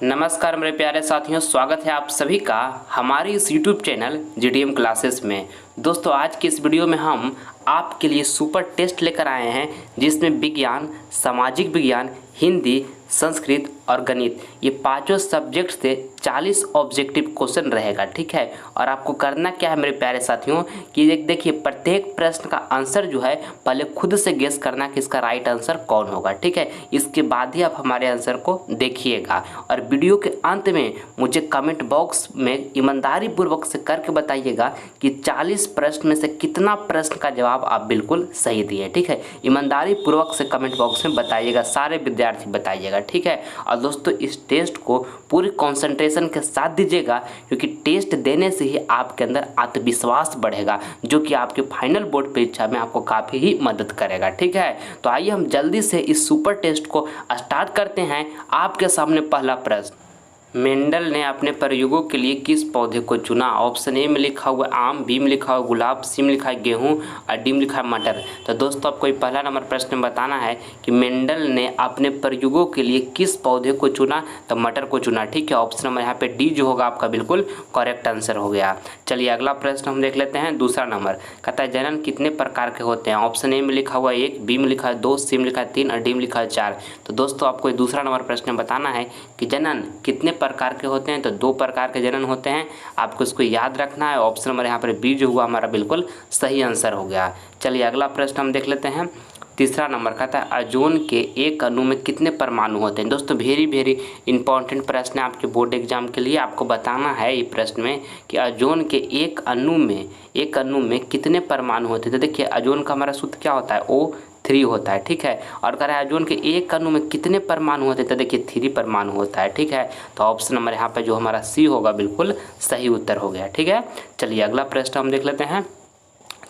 नमस्कार मेरे प्यारे साथियों, स्वागत है आप सभी का हमारे इस YouTube चैनल GTM क्लासेस में। दोस्तों, आज की इस वीडियो में हम आपके लिए सुपर टेस्ट लेकर आए हैं जिसमें विज्ञान, सामाजिक विज्ञान, हिंदी, संस्कृत और गणित ये पांचों सब्जेक्ट से 40 ऑब्जेक्टिव क्वेश्चन रहेगा। ठीक है, और आपको करना क्या है मेरे प्यारे साथियों कि देखिए प्रत्येक प्रश्न का आंसर जो है पहले खुद से गेस करना कि इसका राइट आंसर कौन होगा। ठीक है, इसके बाद ही आप हमारे आंसर को देखिएगा और वीडियो के अंत में मुझे कमेंट बॉक्स में ईमानदारी पूर्वक से करके बताइएगा कि 40 प्रश्न में से कितना प्रश्न का जवाब आप बिल्कुल सही दिए। ठीक है, ईमानदारी पूर्वक से कमेंट बॉक्स में बताइएगा, सारे विद्यार्थी बताइएगा। ठीक है, और दोस्तों इस टेस्ट को पूरी कंसंट्रेशन के साथ दीजिएगा क्योंकि टेस्ट देने से ही आपके अंदर आत्मविश्वास बढ़ेगा जो कि आपके फाइनल बोर्ड परीक्षा में आपको काफ़ी ही मदद करेगा। ठीक है, तो आइए हम जल्दी से इस सुपर टेस्ट को स्टार्ट करते हैं। आपके सामने पहला प्रश्न, मेंडल ने अपने प्रयोगों के लिए किस पौधे को चुना? ऑप्शन ए में लिखा हुआ आम, बी में लिखा हुआ गुलाब, सी में लिखा है गेहूं और डी में लिखा है मटर। तो दोस्तों आपको पहला नंबर प्रश्न बताना है कि मेंडल ने अपने प्रयोगों के लिए किस पौधे को चुना? तो मटर को चुना। ठीक है, ऑप्शन नंबर यहाँ पे डी जो होगा आपका बिल्कुल करेक्ट आंसर हो गया। चलिए अगला प्रश्न हम देख लेते हैं। दूसरा नंबर कहता है जनन कितने प्रकार के होते हैं? ऑप्शन ए में लिखा हुआ 1, बी में लिखा है 2, सी में लिखा है 3 और डी में लिखा है 4। तो दोस्तों आपको दूसरा नंबर प्रश्न बताना है कि जनन कितने प्रकार के होते हैं? तो 2 प्रकार के जनन होते हैं, आपको इसको याद रखना है। ऑप्शन नंबर यहाँ पर बी जो हुआ हमारा बिल्कुल सही आंसर हो गया। चलिए अगला प्रश्न हम देख लेते हैं। तीसरा नंबर कहता है ओजोन के एक अणु में कितने परमाणु होते हैं? दोस्तों वेरी इंपॉर्टेंट प्रश्न है आपके बोर्ड एग्जाम के लिए। आपको बताना है ये प्रश्न में कि ओजोन के एक अणु में कितने परमाणु होते हैं। तो देखिए ओजोन का हमारा सूत्र क्या होता है? O3 होता है। ठीक है, और कह रहा है ओजोन के एक अणु में कितने परमाणु होते हैं? तो देखिए 3 परमाणु होता है। ठीक है, तो ऑप्शन नंबर यहाँ पे जो हमारा सी होगा बिल्कुल सही उत्तर हो गया। ठीक है, चलिए अगला प्रश्न हम देख लेते हैं।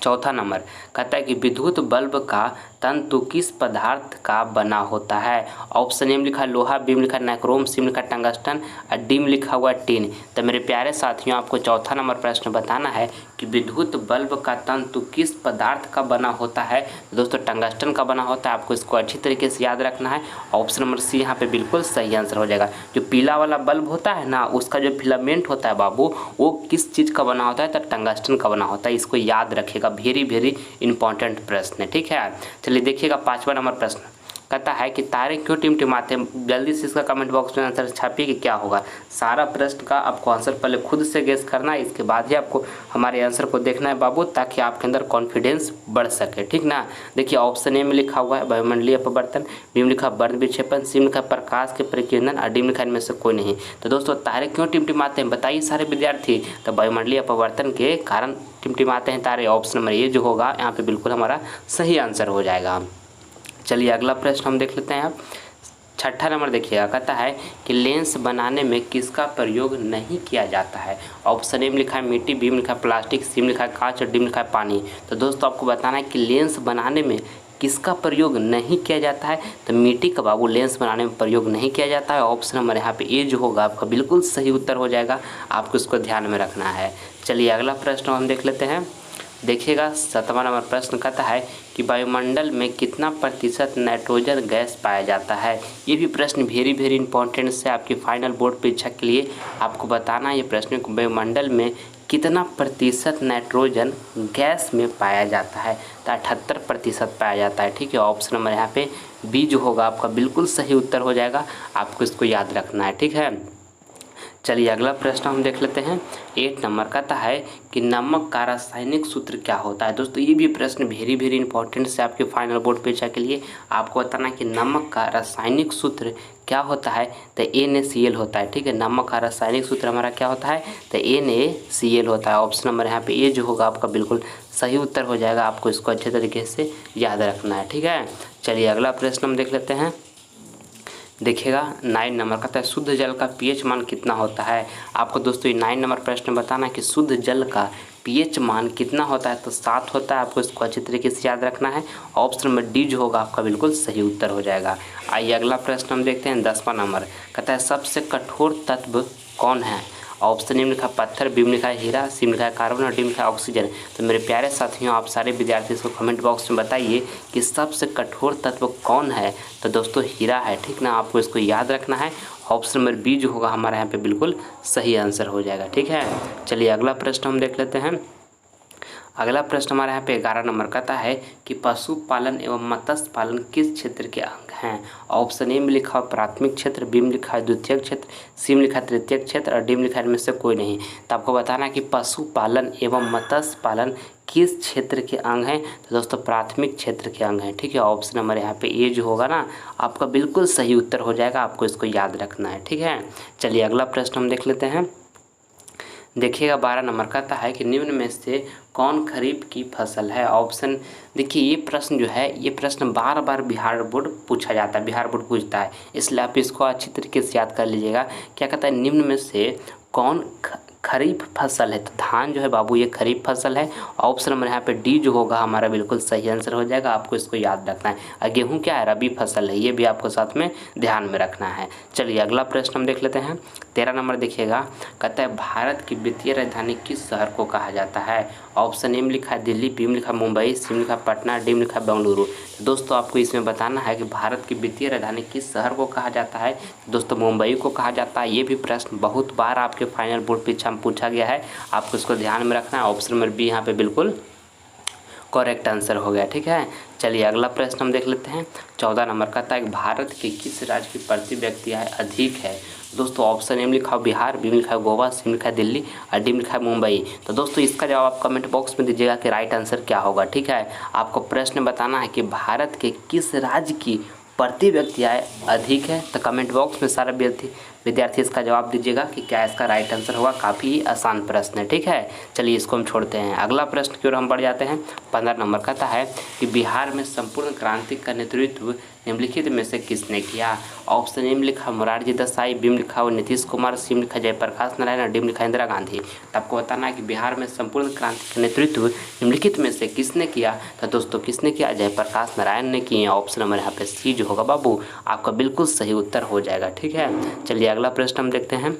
चौथा नंबर कहता है कि विद्युत बल्ब का तंतु किस पदार्थ का बना होता है? ऑप्शन ए में लिखा है लोहा, बी में लिखा है नाइक्रोम, सी में लिखा है टंगस्टन और डी में लिखा हुआ है टिन। तो मेरे प्यारे साथियों आपको चौथा नंबर प्रश्न बताना है कि विद्युत बल्ब का तंतु किस पदार्थ का बना होता है? तो दोस्तों टंगस्टन का बना होता है, आपको इसको अच्छी तरीके से याद रखना है। ऑप्शन नंबर सी यहाँ पे बिल्कुल सही आंसर हो जाएगा। जो पीला वाला बल्ब होता है ना, उसका जो फिलामेंट होता है बाबू, वो किस चीज़ का बना होता है? तो टंगस्टन का बना होता है, इसको याद रखिएगा। वेरी इंपॉर्टेंट प्रश्न है। ठीक है, चलिए देखिएगा पांचवा नंबर प्रश्न कहता है कि तारे क्यों टिमटिमाते हैं? जल्दी से इसका कमेंट बॉक्स में आंसर छापिए कि क्या होगा। सारा प्रश्न का आपको आंसर पहले खुद से गेस करना है, इसके बाद ही आपको हमारे आंसर को देखना है बाबू, ताकि आपके अंदर कॉन्फिडेंस बढ़ सके। ठीक ना, देखिए ऑप्शन ए में लिखा हुआ है वायुमंडलीय अपवर्तन, बी में लिखा वर्ण विक्षेपण, सी में लिखा प्रकाश के परिकीर्णन और डी में लिखा इनमें से कोई नहीं। तो दोस्तों तारे क्यों टिमटिमाते हैं बताइए सारे विद्यार्थी? तो वायुमंडलीय अपवर्तन के कारण टिमटिमाते हैं तारे। ऑप्शन नंबर ये जो होगा यहाँ पे बिल्कुल हमारा सही आंसर हो जाएगा। चलिए अगला प्रश्न हम देख लेते हैं। आप छठा नंबर देखिएगा, कहता है कि लेंस बनाने में किसका प्रयोग नहीं किया जाता है? ऑप्शन ए में लिखा है मिट्टी, बी में लिखा है प्लास्टिक, सी में लिखा है कांच और डी में लिखा है पानी। तो दोस्तों आपको बताना है कि लेंस बनाने में किसका प्रयोग नहीं किया जाता है? तो मिट्टी का बाबू लेंस बनाने में प्रयोग नहीं किया जाता है। ऑप्शन नंबर यहाँ पे ए जो होगा आपका बिल्कुल सही उत्तर हो जाएगा, आपको इसको ध्यान में रखना है। चलिए अगला प्रश्न हम देख लेते हैं। देखिएगा 7वां नंबर प्रश्न कहता है कि वायुमंडल में कितना प्रतिशत नाइट्रोजन गैस पाया जाता है? ये भी प्रश्न वेरी इंपॉर्टेंट से आपकी फाइनल बोर्ड परीक्षा के लिए आपको बताना है। ये प्रश्न को वायुमंडल में कितना प्रतिशत नाइट्रोजन गैस में पाया जाता है? तो 78% पाया जाता है। ठीक है, ऑप्शन नंबर यहाँ पे बी जो होगा आपका बिल्कुल सही उत्तर हो जाएगा, आपको इसको याद रखना है। ठीक है, चलिए अगला प्रश्न हम देख लेते हैं। 8 नंबर कहता है कि नमक का रासायनिक सूत्र क्या होता है? दोस्तों ये भी प्रश्न वेरी इंपॉर्टेंट से आपके फाइनल बोर्ड परीक्षा के लिए आपको बताना है कि नमक का रासायनिक सूत्र क्या होता है? तो NaCl होता है। ठीक है, नमक का रासायनिक सूत्र हमारा क्या होता है? तो NaCl होता है। ऑप्शन नंबर यहाँ पे ए जो होगा आपका बिल्कुल सही उत्तर हो जाएगा, आपको इसको अच्छे तरीके से याद रखना है। ठीक है, चलिए अगला प्रश्न हम देख लेते हैं। देखिएगा 9 नंबर कहता है शुद्ध जल का pH मान कितना होता है? आपको दोस्तों ये 9 नंबर प्रश्न बताना है कि शुद्ध जल का pH मान कितना होता है? तो 7 होता है, आपको इसको अच्छी तरीके से याद रखना है। ऑप्शन नंबर डी जो होगा आपका बिल्कुल सही उत्तर हो जाएगा। आइए अगला प्रश्न हम देखते हैं। 10वां नंबर कहता है सबसे कठोर तत्व कौन है? ऑप्शन ए में लिखा पत्थर, बी में लिखा है हीरा, सी में लिखा है कार्बन और डी में लिखा है ऑक्सीजन। तो मेरे प्यारे साथियों आप सारे विद्यार्थी इसको कमेंट बॉक्स में बताइए कि सबसे कठोर तत्व कौन है? तो दोस्तों हीरा है। ठीक ना, आपको इसको याद रखना है। ऑप्शन नंबर बी जो होगा हमारा यहाँ पे बिल्कुल सही आंसर हो जाएगा। ठीक है, चलिए अगला प्रश्न हम देख लेते हैं। अगला प्रश्न हमारे यहाँ पे 11 नंबर कहता है कि पशुपालन एवं मत्स्य पालन किस क्षेत्र के अंग हैं। ऑप्शन ए में लिखा है प्राथमिक क्षेत्र, बी में लिखा है द्वितीयक क्षेत्र, सी में लिखा है तृतीयक क्षेत्र और डी में लिखा है इनमें से कोई नहीं। तो आपको बताना है कि पशुपालन एवं मत्स्य पालन किस क्षेत्र के अंग हैं। तो दोस्तों प्राथमिक क्षेत्र के अंग हैं। ठीक है, ऑप्शन नंबर यहाँ पे ए जो होगा ना आपका बिल्कुल सही उत्तर हो जाएगा, आपको इसको याद रखना है। ठीक है, चलिए अगला प्रश्न हम देख लेते हैं। देखिएगा 12 नंबर कहता है कि निम्न में से कौन खरीफ की फसल है। ऑप्शन देखिए, ये प्रश्न जो है ये प्रश्न बार बार बिहार बोर्ड पूछा जाता है, बिहार बोर्ड पूछता है, इसलिए आप इसको अच्छी तरीके से याद कर लीजिएगा। क्या कहता है, निम्न में से कौन खरीफ फसल है। तो धान जो है बाबू ये खरीफ फसल है। ऑप्शन नंबर यहाँ पे डी जो होगा हमारा बिल्कुल सही आंसर हो जाएगा, आपको इसको याद रखना है। और गेहूँ क्या है, रबी फसल है, ये भी आपको साथ में ध्यान में रखना है। चलिए अगला प्रश्न हम देख लेते हैं। 13 नंबर देखिएगा, कहता है भारत की वित्तीय राजधानी किस शहर को कहा जाता है। ऑप्शन ए में लिखा है दिल्ली, बी में लिखा है मुंबई, सी में लिखा है पटना, डी में लिखा है बेंगलुरु। तो दोस्तों आपको इसमें बताना है कि भारत की वित्तीय राजधानी किस शहर को कहा जाता है। दोस्तों मुंबई को कहा जाता है। ये भी प्रश्न बहुत बार आपके फाइनल बोर्ड परीक्षा में पूछा गया है, आपको इसको ध्यान में रखना है। ऑप्शन नंबर बी यहाँ पे बिल्कुल करेक्ट आंसर हो गया। ठीक है, चलिए अगला प्रश्न हम देख लेते हैं। 14 नंबर कहता है कि भारत के किस राज्य की प्रति व्यक्ति आय अधिक है। दोस्तों ऑप्शन ए में लिखा है बिहार, बी में लिखा है गोवा, सी में लिखा है दिल्ली और डी में लिखा है मुंबई। तो दोस्तों इसका जवाब आप कमेंट बॉक्स में दीजिएगा कि राइट आंसर क्या होगा। ठीक है, आपको प्रश्न बताना है कि भारत के किस राज्य की प्रति व्यक्ति आय अधिक है। तो कमेंट बॉक्स में सारा विद्यार्थी इसका जवाब दीजिएगा कि क्या इसका राइट आंसर होगा। काफ़ी आसान प्रश्न है। ठीक है, चलिए इसको हम छोड़ते हैं, अगला प्रश्न की ओर हम बढ़ जाते हैं। 15 नंबर कहता है कि बिहार में संपूर्ण क्रांति का नेतृत्व निम्नलिखित में से किसने किया। ऑप्शन ए में लिखा मोरारजी देसाई, बी में लिखा हुआ नीतीश कुमार, सी में लिखा जयप्रकाश नारायण और डी में लिखा इंदिरा गांधी। तो आपको बताना है कि बिहार में संपूर्ण क्रांति का नेतृत्व निम्नलिखित में से किसने किया। तो दोस्तों किसने किया, जयप्रकाश नारायण ने किए। ऑप्शन नंबर यहाँ पे सी जो होगा बाबू आपका बिल्कुल सही उत्तर हो जाएगा। ठीक है, चलिए अगला प्रश्न हम देखते हैं।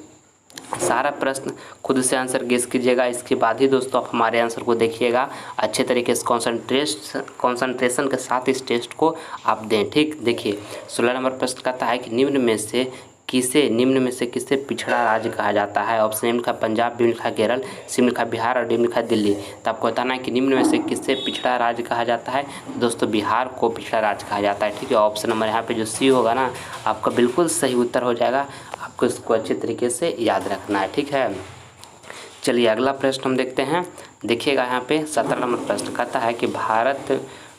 सारा प्रश्न खुद से आंसर गेस कीजिएगा, इसके बाद ही दोस्तों आप हमारे आंसर को देखिएगा अच्छे तरीके से कंसंट्रेशन के साथ इस टेस्ट को आप दें। ठीक, देखिए 16 नंबर प्रश्न कहता है कि निम्न में से किसे पिछड़ा राज्य कहा जाता है। ऑप्शन ए में लिखा पंजाब, बी में लिखा केरल, सी में लिखा बिहार और डी में लिखा दिल्ली। तो आपको बताना है कि निम्न में से किससे पिछड़ा राज्य कहा जाता है। दोस्तों बिहार को पिछड़ा राज्य कहा जाता है। ठीक है, ऑप्शन नंबर यहाँ पे जो सी होगा ना आपका बिल्कुल सही उत्तर हो जाएगा, आपको इसको अच्छे तरीके से याद रखना है। ठीक है, चलिए अगला प्रश्न हम देखते हैं। देखिएगा यहाँ पे 17 नंबर प्रश्न कहता है कि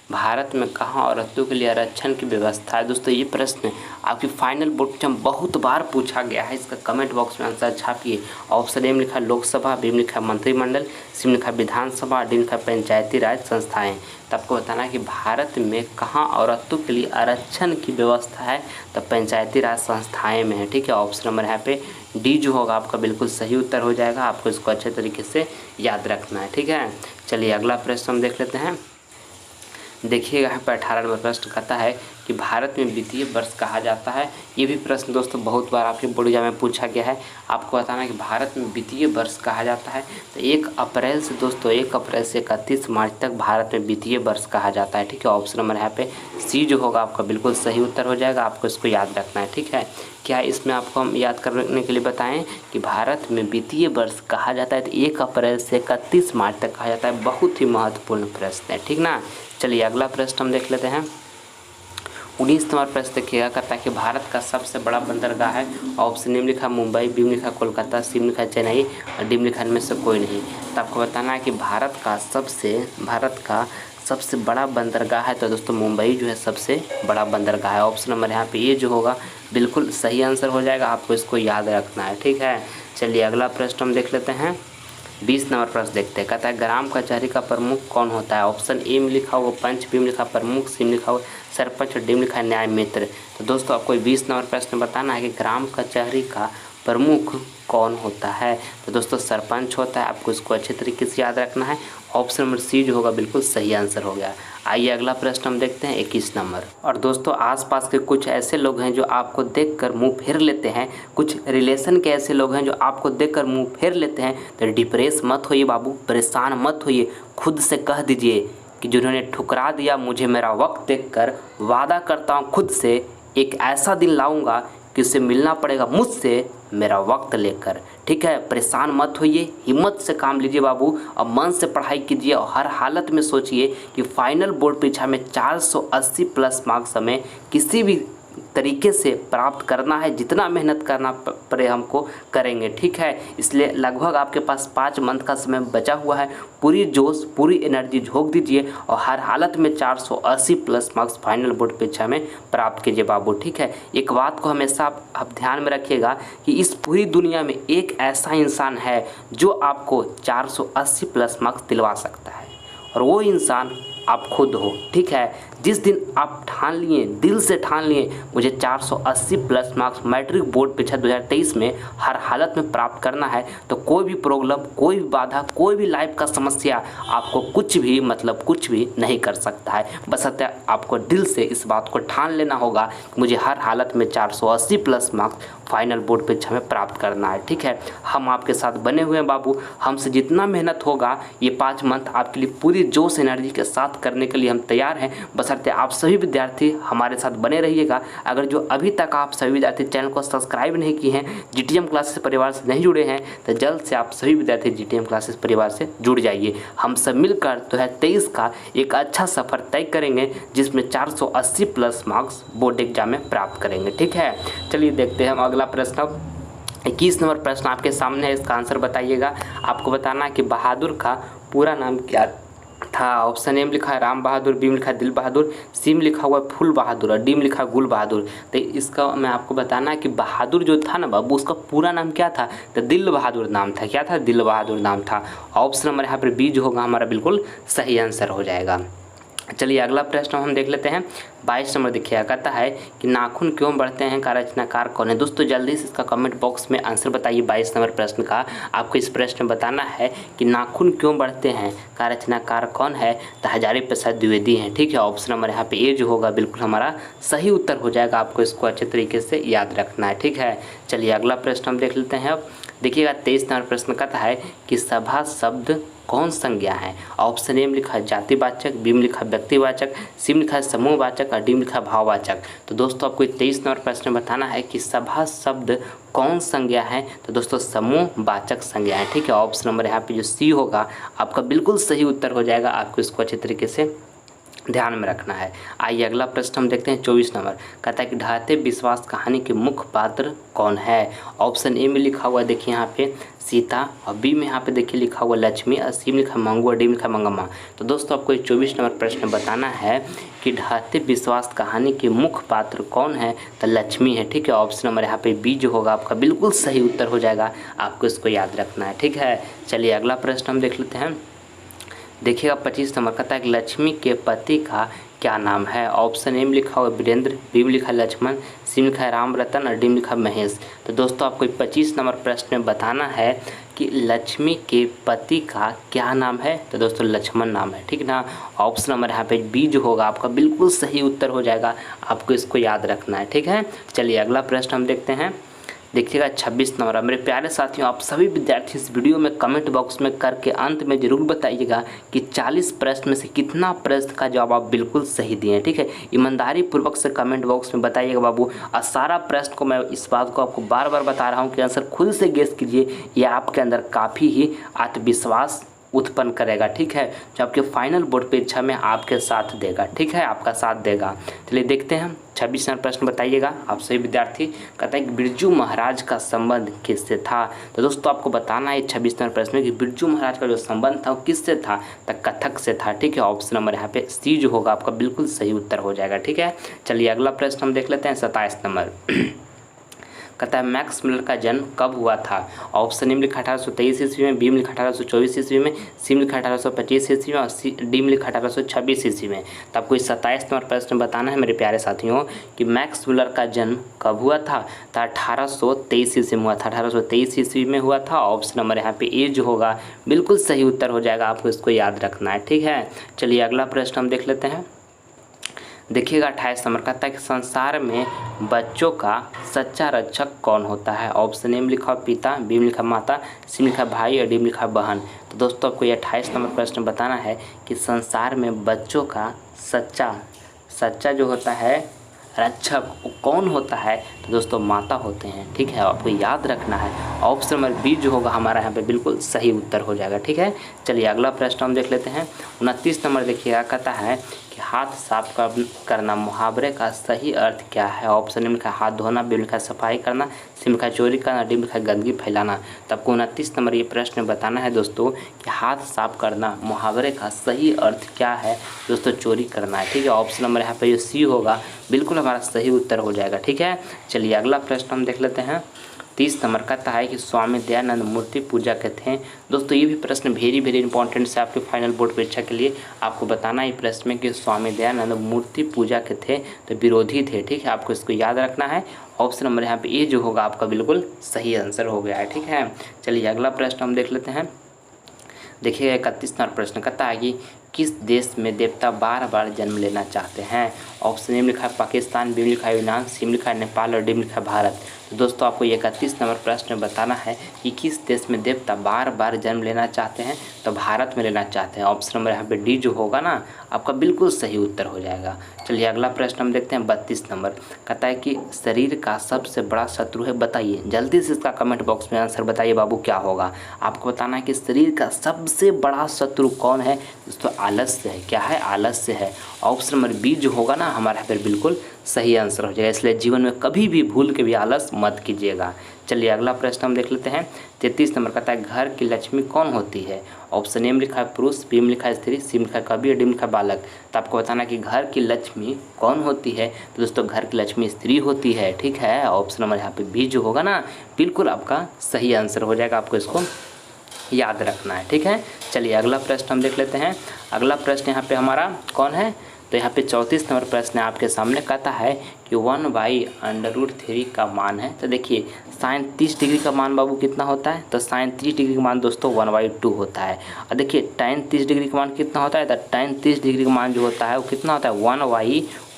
भारत में कहाँ औरतों के लिए आरक्षण की व्यवस्था है। दोस्तों ये प्रश्न आपकी फाइनल बोर्ड एग्जाम बहुत बार पूछा गया है, इसका कमेंट बॉक्स में आंसर छापिए। ऑप्शन ए में लिखा लोकसभा, बी में लिखा मंत्रिमंडल, सी में लिखा विधानसभा, डी में लिखा पंचायती राज संस्थाएं। तो आपको बताना है कि भारत में कहाँ औरतों के लिए आरक्षण की व्यवस्था है। तो पंचायती राज संस्थाएं में है। ठीक है, ऑप्शन नंबर यहाँ पे डी जो होगा आपका बिल्कुल सही उत्तर हो जाएगा, आपको इसको अच्छे तरीके से याद रखना है। ठीक है, चलिए अगला प्रश्न हम देख लेते हैं। देखिएगा यहाँ पर 18 नंबर प्रश्न कहता है कि भारत में वित्तीय वर्ष कहा जाता है। ये भी प्रश्न दोस्तों बहुत बार आपके बोर्ड एग्जाम में पूछा गया है, आपको बताना है कि भारत में वित्तीय वर्ष कहा जाता है। तो 1 अप्रैल से दोस्तों 1 अप्रैल से 31 मार्च तक भारत में वित्तीय वर्ष कहा जाता है। ठीक है, ऑप्शन नंबर यहाँ पे सी जो होगा आपका बिल्कुल सही उत्तर हो जाएगा, आपको इसको याद रखना है। ठीक है, क्या इसमें आपको हम याद करने के लिए बताएं कि भारत में वित्तीय वर्ष कहा जाता है तो 1 अप्रैल से 31 मार्च तक कहा जाता है। बहुत ही महत्वपूर्ण प्रश्न है। ठीक ना, चलिए अगला प्रश्न हम देख लेते हैं। 19 नंबर प्रश्न देखिएगा, कहता है कि भारत का सबसे बड़ा बंदरगाह है। ऑप्शन ए में लिखा मुंबई, बी में लिखा कोलकाता, सी में लिखा चेन्नई और डी में लिखा इनमें से कोई नहीं। तो आपको बताना है कि भारत का सबसे बड़ा बंदरगाह है। तो दोस्तों मुंबई जो है सबसे बड़ा बंदरगाह है। ऑप्शन नंबर यहाँ पे ये जो होगा बिल्कुल सही आंसर हो जाएगा, आपको इसको याद रखना है। ठीक है, चलिए अगला प्रश्न हम देख लेते हैं। 20 नंबर प्रश्न देखते हैं, कहता है ग्राम कचहरी का प्रमुख कौन होता है। ऑप्शन ए में लिखा हुआ पंच, बी में लिखा प्रमुख, सी में लिखा हुआ सरपंच और डी में लिखा है न्याय मित्र। तो दोस्तों आपको 20 नंबर प्रश्न बताना है कि ग्राम कचहरी का प्रमुख कौन होता है। तो दोस्तों सरपंच होता है, आपको इसको अच्छे तरीके से याद रखना है। ऑप्शन नंबर सी जो होगा बिल्कुल सही आंसर हो गया। आइए अगला प्रश्न हम देखते हैं 21 नंबर। और दोस्तों आसपास के कुछ ऐसे लोग हैं जो आपको देखकर मुंह फेर लेते हैं, कुछ रिलेशन के ऐसे लोग हैं जो आपको देखकर मुंह फेर लेते हैं। तो डिप्रेस मत होइए बाबू, परेशान मत होइए, खुद से कह दीजिए कि जिन्होंने ठुकरा दिया मुझे मेरा वक्त देखकर, वादा करता हूँ खुद से एक ऐसा दिन लाऊंगा कि उसे मिलना पड़ेगा मुझसे मेरा वक्त लेकर। ठीक है, परेशान मत होइए, हिम्मत से काम लीजिए बाबू, और मन से पढ़ाई कीजिए और हर हालत में सोचिए कि फाइनल बोर्ड परीक्षा में 480 प्लस मार्क्स हमें किसी भी तरीके से प्राप्त करना है। जितना मेहनत करना पड़े हमको करेंगे। ठीक है, इसलिए लगभग आपके पास 5 मंथ का समय बचा हुआ है। पूरी जोश पूरी एनर्जी झोंक दीजिए और हर हालत में 480 प्लस मार्क्स फाइनल बोर्ड परीक्षा में प्राप्त कीजिए बाबू। ठीक है, एक बात को हमेशा आप ध्यान में रखिएगा कि इस पूरी दुनिया में एक ऐसा इंसान है जो आपको 480 प्लस मार्क्स दिलवा सकता है, और वो इंसान आप खुद हो। ठीक है, जिस दिन आप ठान लिए, दिल से ठान लिए मुझे 480 प्लस मार्क्स मैट्रिक बोर्ड परीक्षा 2023 में हर हालत में प्राप्त करना है, तो कोई भी प्रॉब्लम, कोई भी बाधा, कोई भी लाइफ का समस्या आपको कुछ भी कुछ भी नहीं कर सकता है। बस आपको दिल से इस बात को ठान लेना होगा कि मुझे हर हालत में 480 प्लस मार्क्स फाइनल बोर्ड परीक्षा में प्राप्त करना है। ठीक है, हम आपके साथ बने हुए हैं बाबू। हमसे जितना मेहनत होगा ये 5 मंथ आपके लिए पूरी जोश एनर्जी के साथ करने के लिए हम तैयार हैं। बशर्ते आप सभी विद्यार्थी हमारे साथ बने रहिएगा। अगर जो अभी तक आप सभी विद्यार्थी चैनल को सब्सक्राइब नहीं किए हैं, जीटीएम क्लासेस परिवार से नहीं जुड़े हैं, तो जल्द से आप सभी विद्यार्थी जीटीएम क्लासेस परिवार से जुड़ जाइए। हम सब मिलकर 2023 का एक अच्छा सफ़र तय करेंगे जिसमें 480 प्लस मार्क्स बोर्ड एग्जाम में प्राप्त करेंगे। ठीक है, चलिए देखते हैं हम अगला प्रश्न। 21 नंबर प्रश्न आपके सामने है, इसका आंसर बताइएगा। आपको बताना है कि बहादुर का पूरा नाम क्या था। ऑप्शन ए में लिखा है राम बहादुर, बी में लिखा है दिल बहादुर, सी में लिखा हुआ है फूल बहादुर और डी में लिखा है गुल बहादुर। तो इसका मैं आपको बताना है कि बहादुर जो था ना बाबू, उसका पूरा नाम क्या था, तो दिल बहादुर नाम था। क्या था, दिल बहादुर नाम था। ऑप्शन नंबर यहाँ पर बी जो होगा हमारा बिल्कुल सही आंसर हो जाएगा। चलिए अगला प्रश्न हम देख लेते हैं। 22 नंबर देखिए, कहता है कि नाखून क्यों बढ़ते हैं का रचनाकार कौन है। दोस्तों जल्दी से इसका कमेंट बॉक्स में आंसर बताइए। 22 नंबर प्रश्न का आपको इस प्रश्न में बताना है कि नाखून क्यों बढ़ते हैं का रचनाकार कौन है, तो हजारी प्रसाद द्विवेदी हैं। ठीक है, ऑप्शन नंबर यहाँ पे ए जो होगा बिल्कुल हमारा सही उत्तर हो जाएगा। आपको इसको अच्छे तरीके से याद रखना है। ठीक है, चलिए अगला प्रश्न हम देख लेते हैं। अब देखिएगा 23 नंबर प्रश्न कहता है कि सभा शब्द कौन संज्ञा है। ऑप्शन ए में लिखा है जातिवाचक, बी में लिखा है व्यक्तिवाचक, सी में लिखा है समूहवाचक और डी में लिखा है भाववाचक। तो दोस्तों आपको 23 नंबर प्रश्न बताना है कि सभा शब्द कौन संज्ञा है, तो दोस्तों समूहवाचक संज्ञा है। ठीक है, ऑप्शन नंबर यहाँ पे जो सी होगा आपका बिल्कुल सही उत्तर हो जाएगा। आपको इसको अच्छे तरीके से ध्यान में रखना है। आइए अगला प्रश्न हम देखते हैं। 24 नंबर कहता है कि ढाते विश्वास कहानी के मुख्य पात्र कौन है। ऑप्शन ए में लिखा हुआ है देखिए यहाँ पे सीता, और बी में यहाँ पे देखिए लिखा हुआ लक्ष्मी, और सी में लिखा मंगू और डी में लिखा मंगम्मा। तो दोस्तों आपको 24 नंबर प्रश्न बताना है कि ढाते विश्वास कहानी के मुख्य पात्र कौन है, तो लक्ष्मी है। ठीक है, ऑप्शन नंबर यहाँ पे बी जो होगा आपका बिल्कुल सही उत्तर हो जाएगा। आपको इसको याद रखना है। ठीक है, चलिए अगला प्रश्न हम देख लेते हैं। देखिएगा 25 नंबर कहता है कि लक्ष्मी के पति का क्या नाम है। ऑप्शन ए में लिखा हुआ वीरेंद्र, बी में लिखा है लक्ष्मण, सी में लिखा है राम रतन और डी में लिखा है महेश। तो दोस्तों आपको 25 नंबर प्रश्न में बताना है कि लक्ष्मी के पति का क्या नाम है, तो दोस्तों लक्ष्मण नाम है। ठीक ना, ऑप्शन नंबर यहाँ पे बी जो होगा आपका बिल्कुल सही उत्तर हो जाएगा। आपको इसको याद रखना है। ठीक है, चलिए अगला प्रश्न हम देखते हैं। देखिएगा 26 नंबर। मेरे प्यारे साथियों, आप सभी विद्यार्थी इस वीडियो में कमेंट बॉक्स में करके अंत में ज़रूर बताइएगा कि 40 प्रश्न में से कितना प्रश्न का जवाब आप बिल्कुल सही दिए हैं। ठीक है, ईमानदारी पूर्वक से कमेंट बॉक्स में बताइएगा बाबू। और सारा प्रश्न को मैं इस बात को आपको बार बार बता रहा हूँ कि आंसर खुद से गेस कीजिए। ये आपके अंदर काफ़ी ही आत्मविश्वास उत्पन्न करेगा। ठीक है, जो आपके फाइनल बोर्ड परीक्षा में आपके साथ देगा। ठीक है, आपका साथ देगा। चलिए देखते हैं 26 नंबर प्रश्न बताइएगा आप सभी विद्यार्थी। कहता है कि बिरजू महाराज का संबंध किससे था। तो दोस्तों आपको बताना है 26 नंबर प्रश्न में कि बिरजू महाराज का जो संबंध था वो किससे था, तो कथक से था। ठीक है, ऑप्शन नंबर यहाँ पे सी जो होगा आपका बिल्कुल सही उत्तर हो जाएगा। ठीक है, चलिए अगला प्रश्न हम देख लेते हैं 27 नंबर। कहता है मैक्स मिलर का जन्म कब हुआ था। ऑप्शन ए में लिखा 1823 ईस्वी में, बी में लिखा 1824 ईस्वी में, सी में लिखा 1825 ईस्वी में और डी में लिखा 1826 ईस्वी में। तो आपको इस 27 नंबर प्रश्न बताना है मेरे प्यारे साथियों कि मैक्स मिलर का जन्म कब हुआ था, तो 1823 ईस्वी में हुआ था। 1823 ईस्वी में हुआ था। ऑप्शन नंबर यहाँ पे ए जो होगा बिल्कुल सही उत्तर हो जाएगा। आपको इसको याद रखना है। ठीक है, चलिए अगला प्रश्न हम देख लेते हैं। देखिएगा 28 नंबर कहता है कि संसार में बच्चों का सच्चा रक्षक कौन होता है। ऑप्शन ए में लिखा पिता, बी में लिखा माता, सी में लिखा भाई और डी में लिखा बहन। तो दोस्तों आपको ये 28 नंबर प्रश्न बताना है कि संसार में बच्चों का सच्चा जो होता है रक्षक कौन होता है? तो दोस्तों माता होते हैं, ठीक है। आपको याद रखना है ऑप्शन नंबर बी जो होगा हमारा यहाँ पे बिल्कुल सही उत्तर हो जाएगा, ठीक है। चलिए अगला प्रश्न हम देख लेते हैं। 29 नंबर देखिएगा, कहता है कि हाथ साफ करना मुहावरे का सही अर्थ क्या है? ऑप्शन में लिखा है हाथ धोना, बी लिखा है सफाई करना, सी लिखा है चोरी करना, डी लिखा है गंदगी फैलाना। तो आपको 29 नंबर ये प्रश्न बताना है दोस्तों कि हाथ साफ करना मुहावरे का सही अर्थ क्या है? दोस्तों चोरी करना है, ठीक है। ऑप्शन नंबर यहाँ पे जो सी होगा बिल्कुल हमारा सही उत्तर हो जाएगा, ठीक है। चलिए अगला प्रश्न हम देख लेते हैं। 30 नंबर कहता है कि स्वामी दयानंद मूर्ति पूजा के थे। दोस्तों ये भी प्रश्न वेरी इंपॉर्टेंट है आपके फाइनल बोर्ड परीक्षा के लिए। आपको बताना है प्रश्न में कि स्वामी दयानंद मूर्ति पूजा के थे तो विरोधी थे, ठीक है। आपको इसको याद रखना है। ऑप्शन नंबर यहाँ पे ए जो होगा आपका बिल्कुल सही आंसर हो गया है, ठीक है। चलिए अगला प्रश्न हम देख लेते हैं। देखिए 31 नंबर प्रश्न कहता है कि किस देश में देवता बार जन्म लेना चाहते हैं? ऑप्शन ए में लिखा है पाकिस्तान, बी में लिखा है यूनान, सी में लिखा है नेपाल और डी में लिखा है भारत। तो दोस्तों आपको 31 नंबर प्रश्न बताना है कि किस देश में देवता बार जन्म लेना चाहते हैं? तो भारत में लेना चाहते हैं। ऑप्शन नंबर यहाँ पे डी जो होगा ना आपका बिल्कुल सही उत्तर हो जाएगा। चलिए अगला प्रश्न हम देखते हैं। 32 नंबर कहता है कि शरीर का सबसे बड़ा शत्रु है, बताइए। जल्दी से इसका कमेंट बॉक्स में आंसर बताइए बाबू क्या होगा। आपको बताना है कि शरीर का सबसे बड़ा शत्रु कौन है? दोस्तों आलस्य है। क्या है? आलस्य है। ऑप्शन नंबर बी जो होगा ना हमारा यहाँ पर बिल्कुल सही आंसर हो जाएगा। इसलिए जीवन में कभी भी भूल के भी आलस मत कीजिएगा। चलिए अगला प्रश्न हम देख लेते हैं। 33 नंबर कहता है घर की लक्ष्मी कौन होती है? ऑप्शन ए में लिखा है पुरुष, बी में लिखा है स्त्री, सी में लिखा है कवि और डी में लिखा है बालक। तो आपको बताना है कि घर की लक्ष्मी कौन होती है? तो दोस्तों घर की लक्ष्मी स्त्री होती है, ठीक है। ऑप्शन नंबर यहाँ पे बी जो होगा ना बिल्कुल आपका सही आंसर हो जाएगा। आपको इसको याद रखना है, ठीक है। चलिए अगला प्रश्न हम देख लेते हैं। अगला प्रश्न यहाँ पे हमारा कौन है? तो यहाँ पे 34 नंबर प्रश्न आपके सामने कहता है कि 1/√3 का मान है। तो देखिए साइन 30 डिग्री का मान बाबू कितना होता है? तो साइन 30 डिग्री का मान दोस्तों 1/2 होता है। और देखिए tan 30 डिग्री का मान कितना होता है? तो tan 30 डिग्री का मान जो होता है वो कितना होता है?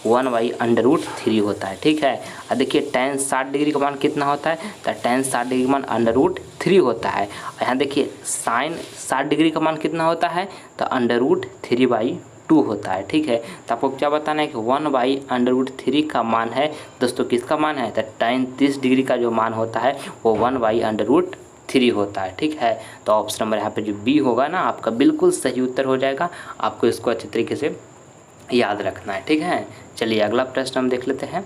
1/√3 होता है, ठीक है। और देखिए tan 60 डिग्री का मान कितना होता है? तो tan 60 डिग्री का मान √3 होता है। और यहाँ देखिए साइन 60 डिग्री का मान कितना होता है? तो √3/2 होता है, ठीक है। तो आपको क्या बताना है कि 1/√3 का मान है दोस्तों किसका मान है? तो tan 30 डिग्री का जो मान होता है वो 1/√3 होता है, ठीक है। तो ऑप्शन नंबर यहाँ पे जो बी होगा ना आपका बिल्कुल सही उत्तर हो जाएगा। आपको इसको अच्छे तरीके से याद रखना है, ठीक है। चलिए अगला प्रश्न हम देख लेते हैं।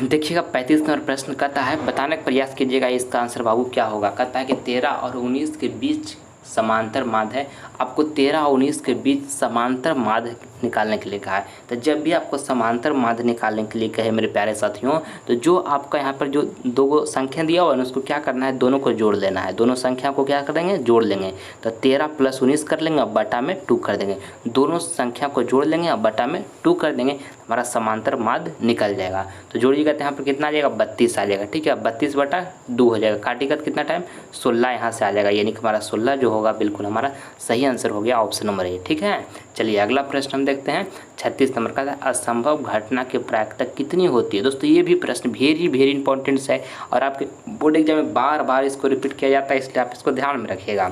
देखिएगा 35 नंबर प्रश्न कहता है बताने का प्रयास कीजिएगा इसका आंसर बाबू क्या होगा। कहता है कि 13 और 19 के बीच समांतर माध्य है। आपको 13 और 19 के बीच समांतर माध्य निकालने के लिए कहा है। तो जब भी आपको समांतर माध्य निकालने के लिए कहे मेरे प्यारे साथियों, तो जो आपका यहाँ पर जो दो संख्या दिया हुआ है उसको क्या करना है? दोनों को जोड़ लेना है। दोनों संख्या को क्या करेंगे? जोड़ लेंगे। तो 13 + 19 कर लेंगे और बटा में 2 कर देंगे। दोनों संख्या को जोड़ लेंगे और बटा में 2 कर देंगे, हमारा समांतर माध्य निकल जाएगा। तो जोड़िएगा तो यहाँ पर कितना आ जाएगा? 32 आ जाएगा, ठीक है। 32/2 हो जाएगा। काटिएगा तो कितना टाइम? 16 यहाँ से आ जाएगा, यानी कि हमारा 16 जो होगा बिल्कुल हमारा सही आंसर हो गया ऑप्शन नंबर ए, ठीक है। चलिए अगला प्रश्न हम देखते हैं। 36 नंबर का असंभव घटना की प्रायिकता कितनी होती है? दोस्तों ये भी प्रश्न वेरी इंपॉर्टेंट है और आपके बोर्ड एग्जाम में बार इसको रिपीट किया जाता है, इसलिए आप इसको ध्यान में रखिएगा।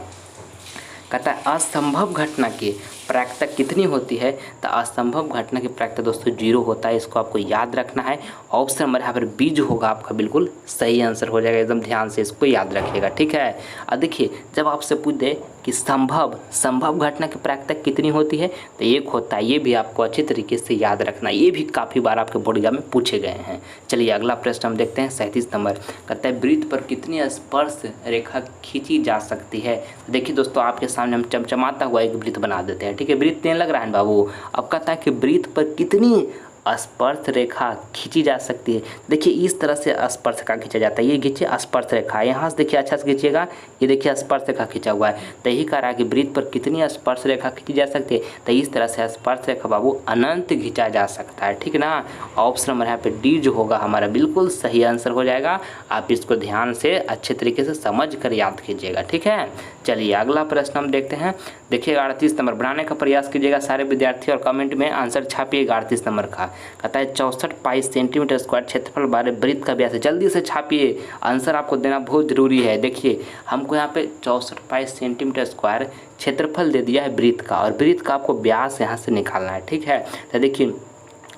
कहता है असंभव घटना की प्रायिकता कितनी होती है? तो असंभव घटना की प्रायिकता दोस्तों 0 होता है। इसको आपको याद रखना है। ऑप्शन नंबर यहाँ पर बी जो होगा आपका बिल्कुल सही आंसर हो जाएगा। एकदम ध्यान से इसको याद रखिएगा, ठीक है। और देखिए जब आपसे पूछ दे कि संभव घटना की प्रायिकता कितनी होती है, तो 1 होता है। ये भी आपको अच्छी तरीके से याद रखना है। ये भी काफ़ी बार आपके बोर्ड एग्जाम में पूछे गए हैं। चलिए अगला प्रश्न हम देखते हैं। 37 नंबर कहता है वृत्त पर कितनी स्पर्श रेखा खींची जा सकती है? देखिए दोस्तों आपके सामने हम चमचमाता हुआ एक वृत्त बना देते हैं, ठीक है। वृत्त नहीं लग रहा है बाबू। अब कहता है कि वृत्त पर कितनी स्पर्श रेखा खींची जा सकती है। देखिए इस तरह से स्पर्श रेखा खींचा जाता है। ये खींचिए स्पर्श रेखा, यहाँ से देखिए अच्छा से खींचिएगा, ये देखिए स्पर्श रेखा खींचा हुआ है। तो यही कह रहा है कि वृत्त पर कितनी स्पर्श रेखा खींची जा सकती है? तो इस तरह से स्पर्श रेखा बाबू अनंत खींचा जा सकता है, ठीक ना। ऑप्शन नंबर यहाँ पे डी जो होगा हमारा बिल्कुल सही आंसर हो जाएगा। आप इसको ध्यान से अच्छे तरीके से समझ कर याद कीजिएगा, ठीक है। चलिए अगला प्रश्न हम देखते हैं। देखिएगा 38 नंबर बनाने का प्रयास कीजिएगा सारे विद्यार्थी और कमेंट में आंसर छापिएगा 38 नंबर का। कहता है 64 पाई सेंटीमीटर स्क्वायर क्षेत्रफल वाले वृत्त का व्यास है। जल्दी से छापिए, आंसर आपको देना बहुत जरूरी है। देखिए हमको यहाँ पे 64 पाई सेंटीमीटर स्क्वायर क्षेत्रफल दे दिया है वृत्त का, और वृत्त का आपको व्यास यहाँ से निकालना है, ठीक है। तो देखिए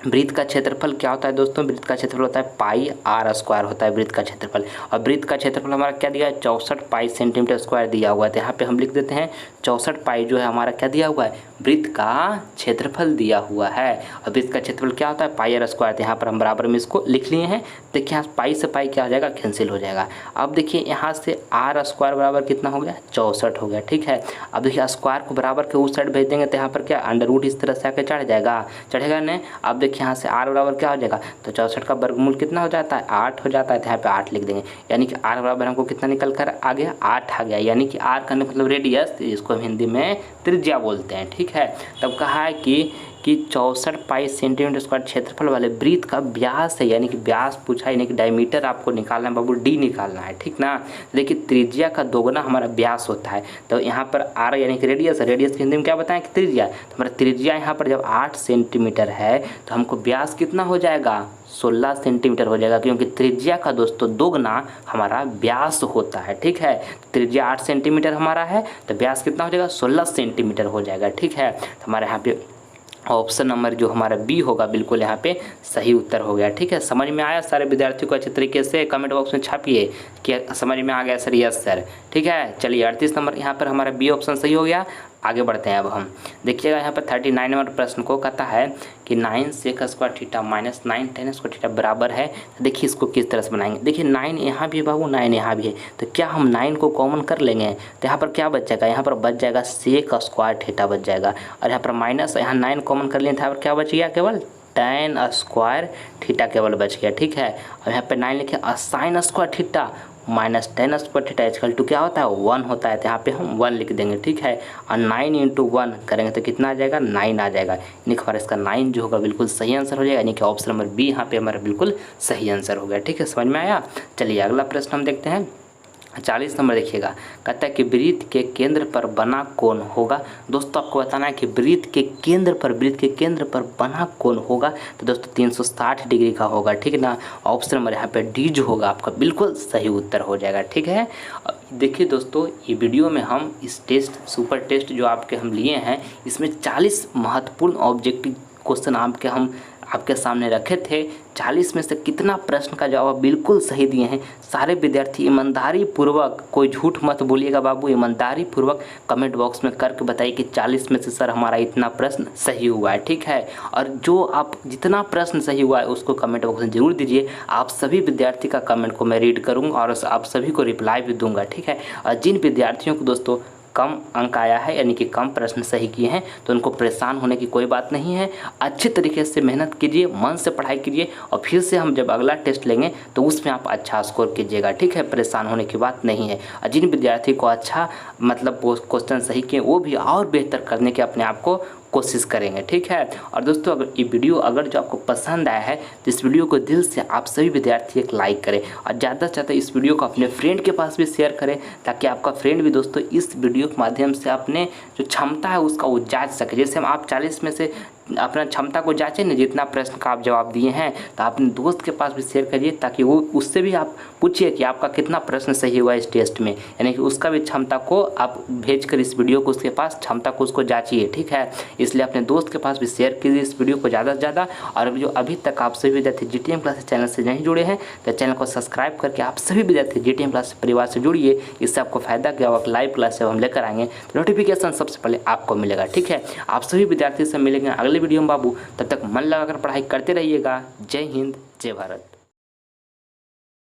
वृत्त का क्षेत्रफल क्या होता है दोस्तों? वृत्त का क्षेत्रफल होता है पाई आर स्क्वायर होता है वृत्त का क्षेत्रफल। और वृत्त का क्षेत्रफल हमारा क्या दिया है? 64 पाई सेंटीमीटर स्क्वायर दिया हुआ है। तो यहाँ पे हम लिख देते हैं 64 पाई जो है हमारा क्या दिया हुआ है? वृत्त का क्षेत्रफल दिया हुआ है। और वृत्त का क्षेत्रफल क्या होता है? पाई आर स्क्वायर। तो यहाँ पर हम बराबर में इसको लिख लिए हैं। देखिए यहाँ पाई से पाई क्या हो जाएगा? कैंसिल हो जाएगा। अब देखिए यहाँ से आर स्क्वायर बराबर कितना हो गया? 64 हो गया। ठीक है, अब देखिए स्क्वायर को बराबर के उस साइड भेज देंगे तो यहाँ पर क्या अंडर रूट इस तरह से आके चढ़ेगा नहीं। अब देखिए यहाँ से आर बराबर क्या हो जाएगा? तो 64 का वर्गमूल कितना हो जाता है? 8 हो जाता है। तो यहाँ पे 8 लिख देंगे, यानी कि आर बराबर हमको कितना निकल कर आ गया? 8 आ गया। यानी कि आर का मतलब रेडियस, इसको हम हिंदी में त्रिज्या बोलते हैं। ठीक है, तब कहा है कि 64 पाई सेंटीमीटर स्क्वायर क्षेत्रफल वाले वृत्त का व्यास है, यानी कि व्यास पूछा है, यानी कि डायमीटर आपको निकालना है बाबू, डी निकालना है। ठीक ना, देखिए त्रिज्या का दोगुना हमारा व्यास होता है। तो यहाँ पर आर यानी कि रेडियस है, रेडियस की हिंदी में क्या बताएं कि त्रिज्या। तो हमारा त्रिज्या यहाँ पर जब 8 सेंटीमीटर है तो हमको व्यास कितना हो जाएगा? 16 सेंटीमीटर हो जाएगा, क्योंकि त्रिज्या का दोस्तों दोगुना हमारा व्यास होता है। ठीक है, त्रिज्या 8 सेंटीमीटर हमारा है तो व्यास कितना हो जाएगा? 16 सेंटीमीटर हो जाएगा। ठीक है, तो हमारे यहाँ पे ऑप्शन नंबर जो हमारा बी होगा बिल्कुल यहाँ पे सही उत्तर हो गया। ठीक है, समझ में आया सारे विद्यार्थियों को? अच्छे तरीके से कमेंट बॉक्स में छापिए कि समझ में आ गया सर। Yes sir. ठीक है, चलिए 38 नंबर यहाँ पर हमारा बी ऑप्शन सही हो गया। आगे बढ़ते हैं अब हम। देखिएगा यहाँ पर 39 नंबर प्रश्न को कहता है कि 9 sec square theta minus 9 tan square theta बराबर है। तो देखिए इसको किस तरह से बनाएंगे। देखिए 9 यहाँ भी है बाबू, 9 यहाँ भी है, तो क्या हम 9 को कॉमन कर लेंगे? तो यहाँ पर क्या बच जाएगा? यहाँ पर बच जाएगा सेक स्क्वायर थीटा बच जाएगा। और यहाँ पर माइनस, यहाँ 9 कॉमन कर लिए, यहाँ पर क्या बच गया? केवल टेन स्क्वायर थीटा केवल बच गया। ठीक है, और यहाँ पर 9 लिखे sine square theta minus 10 square theta equal to क्या होता है? 1 होता है। तो यहाँ पे हम 1 लिख देंगे। ठीक है, और 9 × 1 करेंगे तो कितना आ जाएगा? 9 आ जाएगा। यानी कि हमारा इसका 9 जो होगा बिल्कुल सही आंसर हो जाएगा, यानी कि ऑप्शन नंबर बी यहाँ पे हमारा बिल्कुल सही आंसर हो गया। ठीक है, समझ में आया? चलिए अगला प्रश्न हम देखते हैं। 40 नंबर देखिएगा, कहता है कि वृत्त के केंद्र पर बना कोण होगा। दोस्तों आपको बताना है कि वृत्त के केंद्र पर बना कोण होगा। तो दोस्तों 360 डिग्री का होगा। ठीक है ना, ऑप्शन नंबर यहाँ पे डी जो होगा आपका बिल्कुल सही उत्तर हो जाएगा। ठीक है, देखिए दोस्तों ये वीडियो में हम इस टेस्ट सुपर टेस्ट जो आपके हम लिए हैं, इसमें 40 महत्वपूर्ण ऑब्जेक्टिव क्वेश्चन आपके सामने रखे थे। 40 में से कितना प्रश्न का जवाब बिल्कुल सही दिए हैं सारे विद्यार्थी। ईमानदारी पूर्वक, कोई झूठ मत बोलिएगा बाबू, ईमानदारी पूर्वक कमेंट बॉक्स में करके बताइए कि 40 में से सर हमारा इतना प्रश्न सही हुआ है। ठीक है, और जो आप जितना प्रश्न सही हुआ है उसको कमेंट बॉक्स में जरूर दीजिए। आप सभी विद्यार्थी का कमेंट को मैं रीड करूँगा और आप सभी को रिप्लाई भी दूंगा। ठीक है, और जिन विद्यार्थियों को दोस्तों कम अंक आया है, यानी कि कम प्रश्न सही किए हैं, तो उनको परेशान होने की कोई बात नहीं है। अच्छे तरीके से मेहनत कीजिए, मन से पढ़ाई कीजिए, और फिर से हम जब अगला टेस्ट लेंगे तो उसमें आप अच्छा स्कोर कीजिएगा। ठीक है, परेशान होने की बात नहीं है। और जिन विद्यार्थी को अच्छा मतलब क्वेश्चन सही किए वो भी और बेहतर करने के अपने आप को कोशिश करेंगे। ठीक है, और दोस्तों अगर ये वीडियो अगर जो आपको पसंद आया है तो इस वीडियो को दिल से आप सभी विद्यार्थी एक लाइक करें, और ज़्यादा से ज़्यादा इस वीडियो को अपने फ्रेंड के पास भी शेयर करें, ताकि आपका फ्रेंड भी दोस्तों इस वीडियो के माध्यम से अपने जो क्षमता है उसका वो जांच सके। जैसे हम आप 40 में से अपना क्षमता को जांचें ना, जितना प्रश्न का आप जवाब दिए हैं, तो अपने दोस्त के पास भी शेयर करिए, ताकि वो उससे भी आप पूछिए कि आपका कितना प्रश्न सही हुआ इस टेस्ट में, यानी कि उसका भी क्षमता को आप भेजकर इस वीडियो को उसके पास क्षमता को उसको जांचिए। ठीक है, इसलिए अपने दोस्त के पास भी शेयर कीजिए इस वीडियो को ज़्यादा से ज़्यादा। और जो अभी तक आप सभी विद्यार्थी जीटीएम क्लासेस चैनल से नहीं जुड़े हैं तो चैनल को सब्सक्राइब करके आप सभी विद्यार्थी जीटीएम क्लासेस परिवार से जुड़िए। इससे आपको फायदा क्या होगा, लाइव क्लास जब हम लेकर आएंगे तो नोटिफिकेशन सबसे पहले आपको मिलेगा। ठीक है, आप सभी विद्यार्थी से मिलेंगे अगले वीडियो में बाबू। तब तक मन लगाकर पढ़ाई करते रहिएगा। जय हिंद, जय भारत।